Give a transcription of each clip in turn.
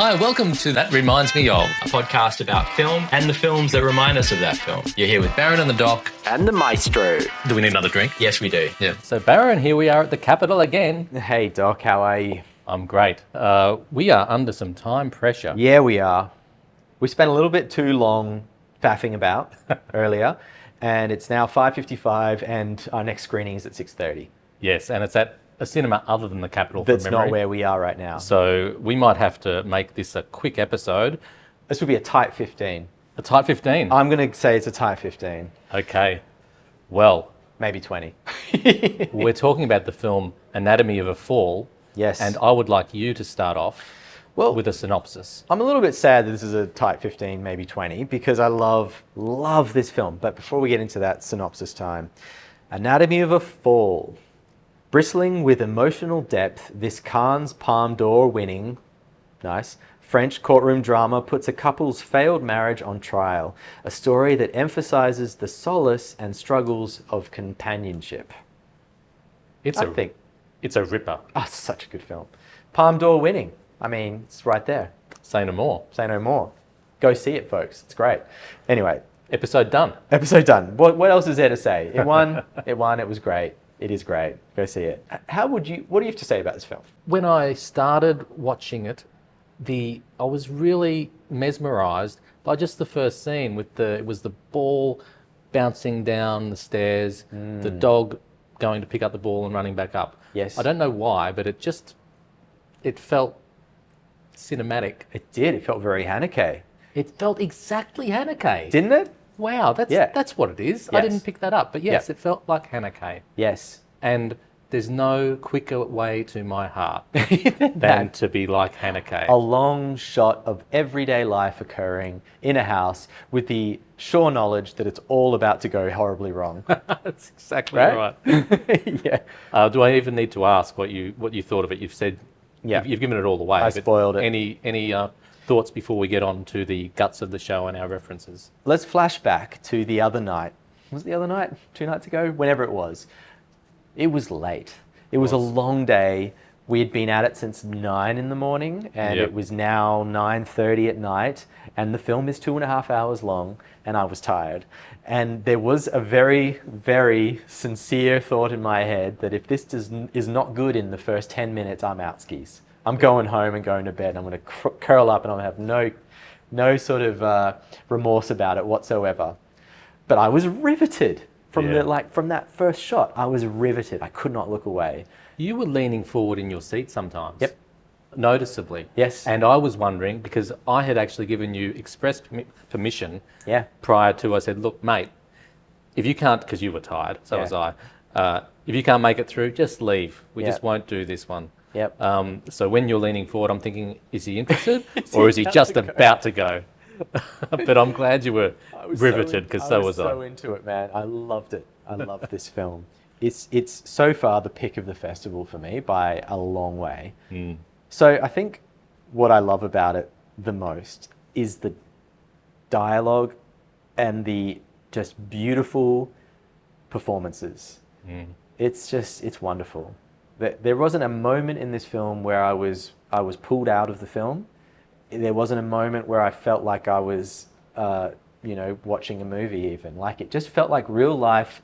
Hi, welcome to That Reminds Me Of, a podcast about film and the films that remind us of that film. You're here with Baron and the Doc. And the Maestro. Do we need another drink? Yes, we do. Yeah. So Baron, here we are at the Capitol again. Hey Doc, how are you? I'm great. We are under some time pressure. Yeah, we are. We spent a little bit too long faffing about earlier, and it's now 5:55 and our next screening is at 6:30. Yes, and it's at a cinema other than the Capitol That's from memory. not where we are right now. So we might have to make this a quick episode. This would be a tight 15. A tight 15? I'm going to say it's a tight 15. Okay. Well, Maybe 20. we're talking about the film Anatomy of a Fall. Yes. And I would like you to start off with a synopsis. I'm a little bit sad that this is a tight 15, maybe 20, because I love this film. But before we get into that synopsis time, Anatomy of a Fall. Bristling with emotional depth, this Cannes Palme d'Or winning, French courtroom drama puts a couple's failed marriage on trial. A story that emphasizes the solace and struggles of companionship. It's a ripper. Oh, such a good film. Palme d'Or winning. I mean, it's right there. Say no more. Say no more. Go see it, folks. It's great. Anyway. Episode done. Episode done. What else is there to say? It won. It was great. It is great. Go see it. What do you have to say about this film? When I started watching it, I was really mesmerised by just the first scene with it was the ball bouncing down the stairs, the dog going to pick up the ball and running back up. Yes. I don't know why, but it felt cinematic. It did. It felt very Haneke. It felt exactly Haneke. Didn't it? Wow, that's what it is. Yes. I didn't pick that up, but yes, Yeah. it felt like Haneke. Yes. And there's no quicker way to my heart than to be like Haneke. A long shot of everyday life occurring in a house with the sure knowledge that it's all about to go horribly wrong. That's exactly right. Yeah. Do I even need to ask what you thought of it? You've said, Yeah. you've given it all away. I but spoiled it. Any thoughts before we get on to the guts of the show and our references? Let's flash back to the other night. Was it the other night? 2 nights ago? Whenever it was. It was late. It was a long day. We had been at it since 9 in the morning, and Yep. it was now 9:30 at night, and the film is 2.5 hours long, and I was tired. And there was a very, very sincere thought in my head that if this is not good in the first 10 minutes, I'm out skis. I'm going home and going to bed. I'm going to curl up, and I'm going to have no sort of remorse about it whatsoever. But I was riveted. From that first shot, I was riveted. I could not look away. You were leaning forward in your seat sometimes. Yep. Noticeably. Yes. And I was wondering, because I had actually given you express permission Yeah. prior to, I said, look, mate, if you can't, because you were tired, so Yeah. was I, if you can't make it through, just leave. We Yep. just won't do this one. Yep. So when you're leaning forward, I'm thinking, is he interested or is he just about to go? But I'm glad you were riveted, because so was I. I was so into it, man. I loved it. I love this film. It's so far the pick of the festival for me by a long way. So I think what I love about it the most is the dialogue and the just beautiful performances. It's wonderful. There wasn't a moment in this film where I was pulled out of the film. There wasn't a moment where I felt like I was, watching a movie even. Like, it just felt like real life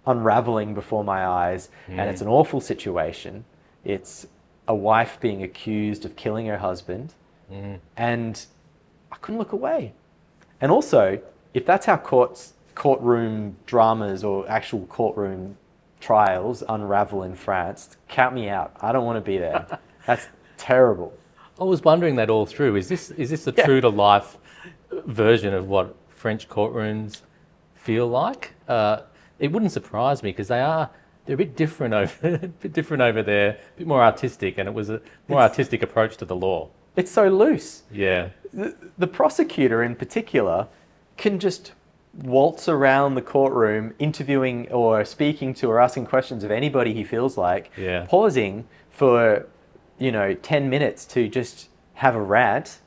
unraveling before my eyes. And it's an awful situation. It's a wife being accused of killing her husband. And I couldn't look away. And also, if that's how courtroom dramas or actual courtroom trials unravel in France, count me out. I don't want to be there. That's terrible. I was wondering that all through. Is this a true to life version of what French courtrooms feel like? It wouldn't surprise me, because they're a bit different over there, a bit more artistic, and it was a more artistic approach to the law. It's so loose. Yeah. The prosecutor in particular can just waltz around the courtroom interviewing or speaking to or asking questions of anybody he feels like, pausing for 10 minutes to just have a rant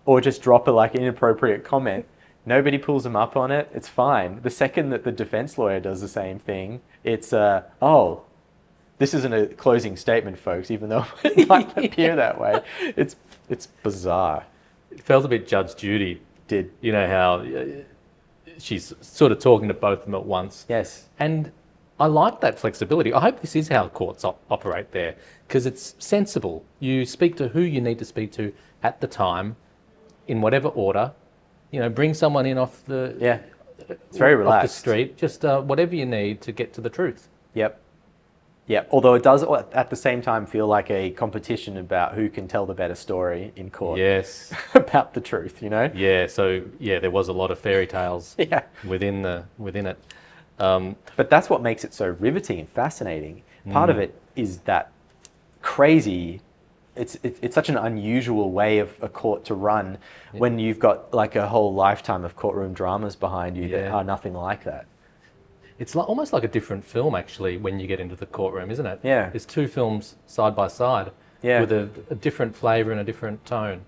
or just drop an inappropriate comment. Nobody pulls him up on it. It's fine. The second that the defense lawyer does the same thing, it's, This isn't a closing statement, folks, even though it might appear that way. It's bizarre. It felt a bit Judge Judy. Did. You know how she's sort of talking to both of them at once. Yes. And I like that flexibility. I hope this is how courts operate there, because it's sensible. You speak to who you need to speak to at the time, in whatever order. You know, bring someone in off the it's very relaxed. off the street. Just whatever you need to get to the truth. Yep. Yeah, although it does at the same time feel like a competition about who can tell the better story in court. Yes. About the truth, you know? Yeah. So there was a lot of fairy tales. Yeah. Within it. But that's what makes it so riveting and fascinating. Part of it is that crazy. It's such an unusual way of a court to run when you've got like a whole lifetime of courtroom dramas behind you that are nothing like that. It's like, almost like a different film, actually, when you get into the courtroom, isn't it? Yeah. There's two films side by side with a different flavour and a different tone.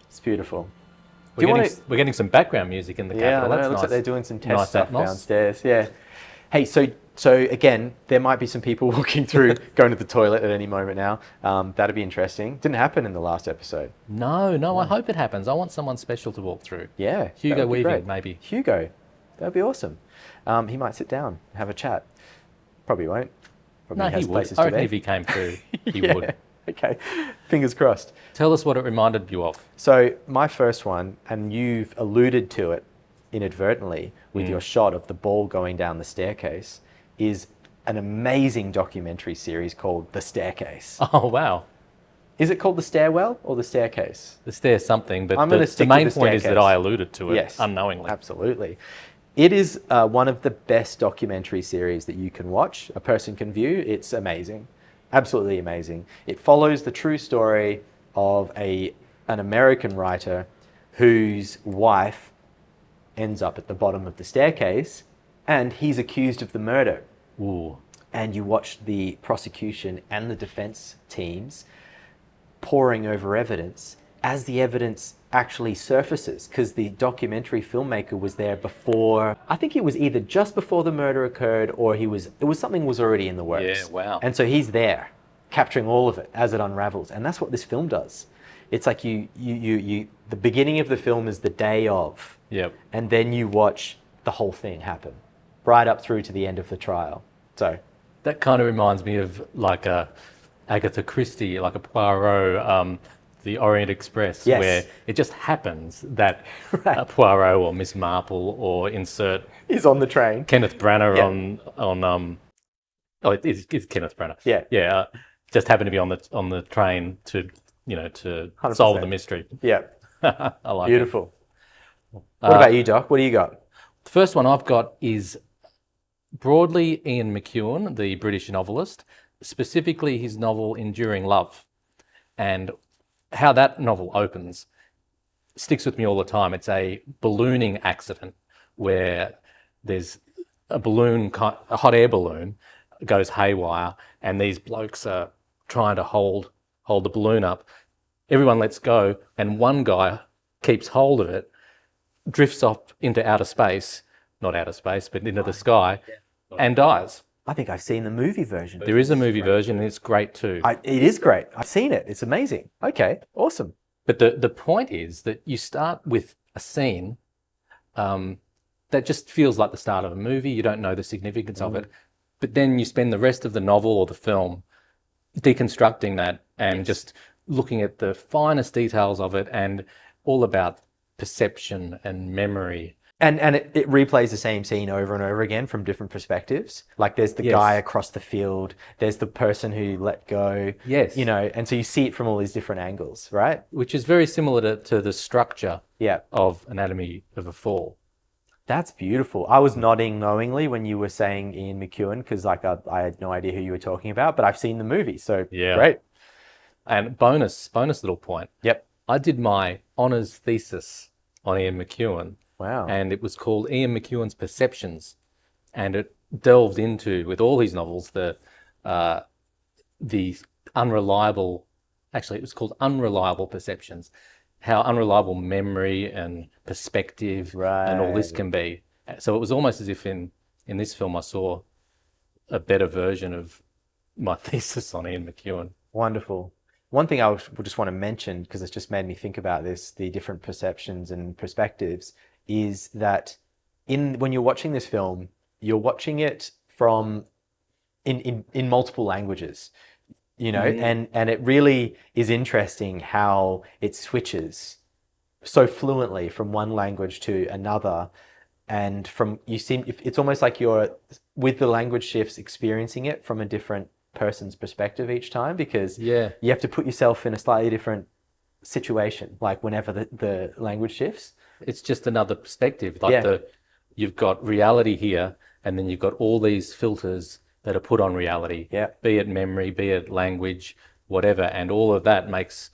It's beautiful. We're getting some background music in the Capitol. That's it looks nice. like they're doing some test Nice stuff atmos. downstairs. Yeah. Hey, so again, there might be some people walking through, going to the toilet at any moment now. That'd be interesting. Didn't happen in the last episode. No, I hope it happens. I want someone special to walk through. Yeah. Hugo Weaving, maybe. Hugo. That'd be awesome. He might sit down and have a chat. Probably won't. Probably No, he would. I reckon if he came through, he would. Okay. Fingers crossed. Tell us what it reminded you of. So my first one, and you've alluded to it inadvertently with your shot of the ball going down the staircase, is an amazing documentary series called The Staircase. Oh, wow. Is it called The Stairwell or The Staircase? The stair something, but I'm gonna the stick main with The point is that Staircase. I alluded to it Yes, unknowingly. Absolutely. It is one of the best documentary series that you can watch, a person can view. It's amazing, absolutely amazing. It follows the true story of an American writer whose wife ends up at the bottom of the staircase and he's accused of the murder. Ooh. And you watch the prosecution and the defense teams poring over evidence as the evidence actually surfaces, because the documentary filmmaker was there before. I think it was either just before the murder occurred or something was already in the works. Yeah, wow. And so he's there capturing all of it as it unravels. And that's what this film does. It's like the beginning of the film is the day of. Yep. And then you watch the whole thing happen right up through to the end of the trial. So That kind of reminds me of like a Agatha Christie, like a Poirot, the Orient Express, Yes. where it just happens that Poirot or Miss Marple or insert he's on the train. Kenneth Branagh Yeah. it's Kenneth Branagh. Yeah. Yeah. Just happened to be on the train to 100%. solve the mystery. Yeah. I like it. Beautiful. What about you, Doc? What do you got? The first one I've got is broadly Ian McEwan, the British novelist, specifically his novel Enduring Love. And how that novel opens sticks with me all the time. It's a ballooning accident where there's a hot air balloon goes haywire, and these blokes are trying to hold the balloon up. Everyone lets go, and one guy keeps hold of it, drifts off into outer space, not outer space, but into the sky, and dies. I think I've seen the movie version. There is a movie version, and it's great too. It is great. I've seen it. It's amazing. Okay, awesome. But the point is that you start with a scene that just feels like the start of a movie. You don't know the significance of it. But then you spend the rest of the novel or the film deconstructing that and just looking at the finest details of it, and all about perception and memory. And it replays the same scene over and over again from different perspectives. Like there's the guy across the field, there's the person who let go. Yes. And so you see it from all these different angles, right? Which is very similar to the structure Yeah. of Anatomy of a Fall. That's beautiful. I was nodding knowingly when you were saying Ian McEwan, because I had no idea who you were talking about, but I've seen the movie, so great. And bonus little point. Yep. I did my honours thesis on Ian McEwan. Wow. And it was called Ian McEwan's Perceptions. And it delved into, with all his novels, the unreliable, actually it was called Unreliable Perceptions, how unreliable memory and perspective and all this can be. So it was almost as if in this film I saw a better version of my thesis on Ian McEwan. Wonderful. One thing I would just want to mention, because it's just made me think about this, the different perceptions and perspectives, is that when you're watching this film, you're watching it from in multiple languages, and it really is interesting how it switches so fluently from one language to another. And it's almost like you're, with the language shifts, experiencing it from a different person's perspective each time, because you have to put yourself in a slightly different situation, like whenever the language shifts. It's just another perspective. Like you've got reality here, and then you've got all these filters that are put on reality, be it memory, be it language, whatever. And all of that makes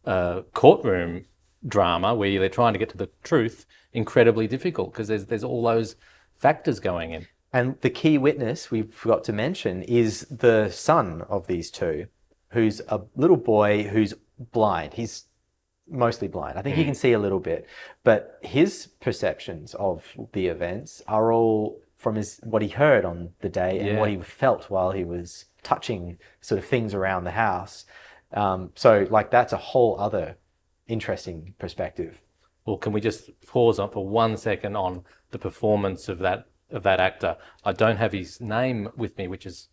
courtroom drama, where they're trying to get to the truth, incredibly difficult, because there's all those factors going in. And the key witness we forgot to mention is the son of these two, who's a little boy who's blind. He's mostly blind. I think he can see a little bit, but his perceptions of the events are all from what he heard on the day and what he felt while he was touching sort of things around the house. So like that's a whole other interesting perspective. Well, can we just pause on for 1 second on the performance of that actor? I don't have his name with me, which is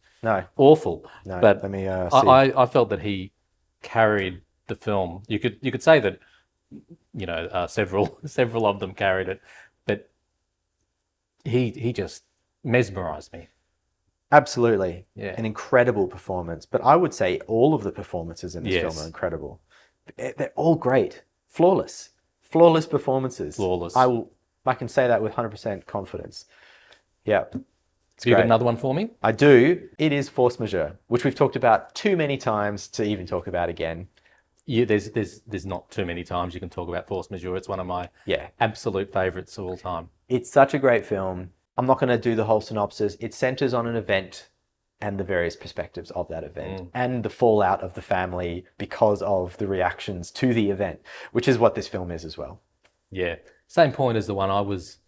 awful. No, but let me see. I felt that he carried the film. You could say that, several of them carried it, but he just mesmerized me. Absolutely. Yeah. An incredible performance. But I would say all of the performances in this film are incredible. They're all great. Flawless performances. Flawless. I can say that with 100% confidence. Yeah. So you got another one for me? I do. It is Force Majeure, which we've talked about too many times to even talk about again. Yeah, there's not too many times you can talk about Force Majeure. It's one of my absolute favorites of all time. It's such a great film. I'm not going to do the whole synopsis. It centers on an event and the various perspectives of that event and the fallout of the family because of the reactions to the event, which is what this film is as well. Yeah. Same point as the one I was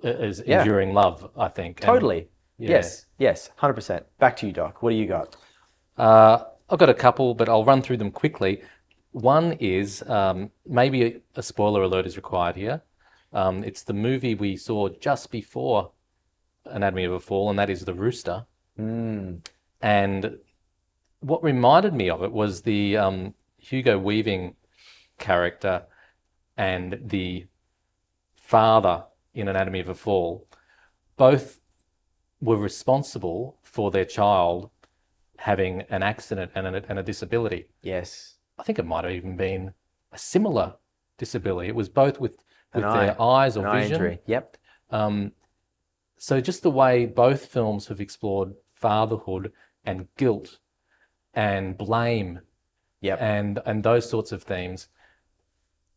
as Enduring Love, I think. Totally. Yes, 100%. Back to you, Doc. What do you got? I've got a couple, but I'll run through them quickly. One is, maybe a spoiler alert is required here. It's the movie we saw just before Anatomy of a Fall, and that is The Rooster. And what reminded me of it was the Hugo Weaving character and the father in Anatomy of a Fall. Both were responsible for their child having an accident and a disability. Yes. I think it might have even been a similar disability. It was both with their eyes or vision. Injury. Yep. So just the way both films have explored fatherhood and guilt and blame and those sorts of themes,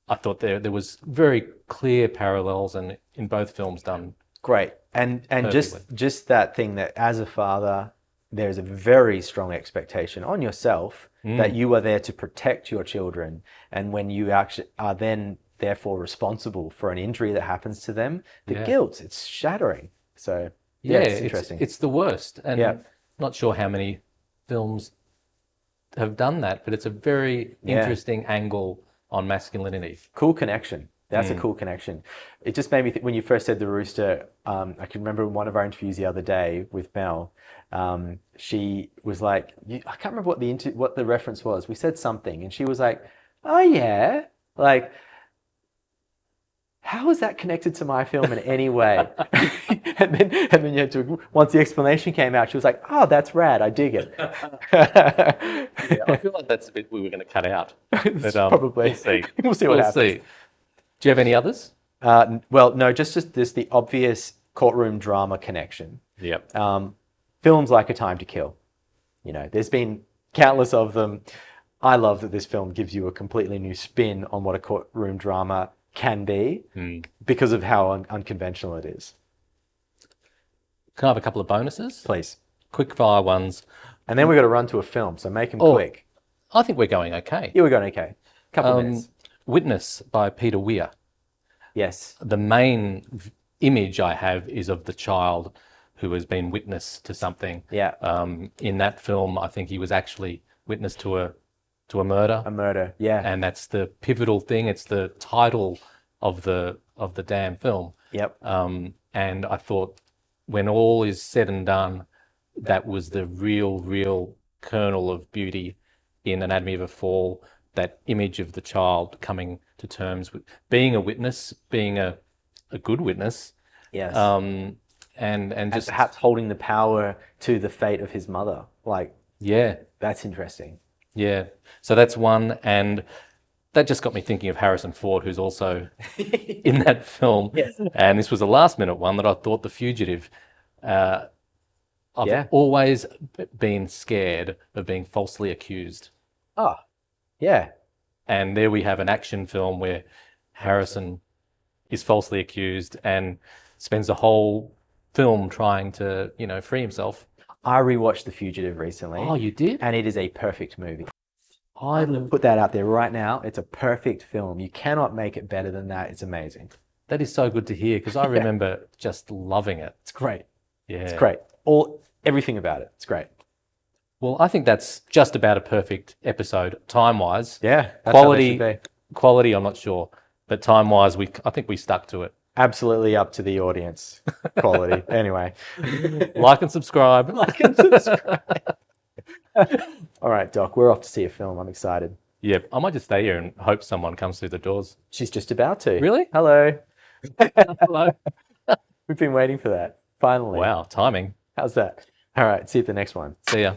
I thought there was very clear parallels and in both films done great. And just that thing that as a father, there's a very strong expectation on yourself that you are there to protect your children. And when you actually are then therefore responsible for an injury that happens to them, the guilt, it's shattering. So it's interesting. It's the worst. And not sure how many films have done that, but it's a very interesting angle on masculinity. Cool connection. That's a cool connection. It just made me think, when you first said The Rooster, I can remember in one of our interviews the other day with Mel, she was like, I can't remember what the reference was. We said something and she was like, oh yeah, like, how is that connected to my film in any way? and then you had to, once the explanation came out, she was like, oh, that's rad, I dig it. I feel like that's a bit we were going to cut out. But, probably. We'll see. We'll see what happens. Do you have any others? Well, no, just this, the obvious courtroom drama connection. Yep. Films like A Time to Kill. There's been countless of them. I love that this film gives you a completely new spin on what a courtroom drama can be because of how unconventional it is. Can I have a couple of bonuses? Please. Quick fire ones. And then we've got to run to a film, so make them quick. I think we're going okay. Yeah, we're going okay. Couple of minutes. Witness by Peter Weir. Yes. The main image I have is of the child who has been witness to something. Yeah. In that film, I think he was actually witness to a murder. A murder. Yeah. And that's the pivotal thing. It's the title of the damn film. Yep. And I thought, when all is said and done, that was the real kernel of beauty in Anatomy of a Fall. That image of the child coming to terms with being a witness, being a good witness. Yes. And just perhaps holding the power to the fate of his mother. Like, yeah, that's interesting. yeah. So that's one, and that just got me thinking of Harrison Ford, who's also in that film. Yes. And this was a last-minute one that I thought, The Fugitive. I've always been scared of being falsely accused. Oh, yeah. And there we have an action film where Harrison is falsely accused and spends the whole film trying to, free himself. I rewatched The Fugitive recently. Oh, you did? And it is a perfect movie. I'm going to put that out there right now. It's a perfect film. You cannot make it better than that. It's amazing. That is so good to hear, because I remember just loving it. It's great. Yeah. It's great. Everything about it. It's great. Well, I think that's just about a perfect episode, time-wise. Yeah. That's how they should be. Quality, I'm not sure. But time-wise, I think we stuck to it. Absolutely up to the audience. Quality. Anyway. Like and subscribe. All right, Doc, we're off to see a film. I'm excited. Yeah, I might just stay here and hope someone comes through the doors. She's just about to. Really? Hello. Hello. We've been waiting for that. Finally. Wow, timing. How's that? All right, see you at the next one. See ya.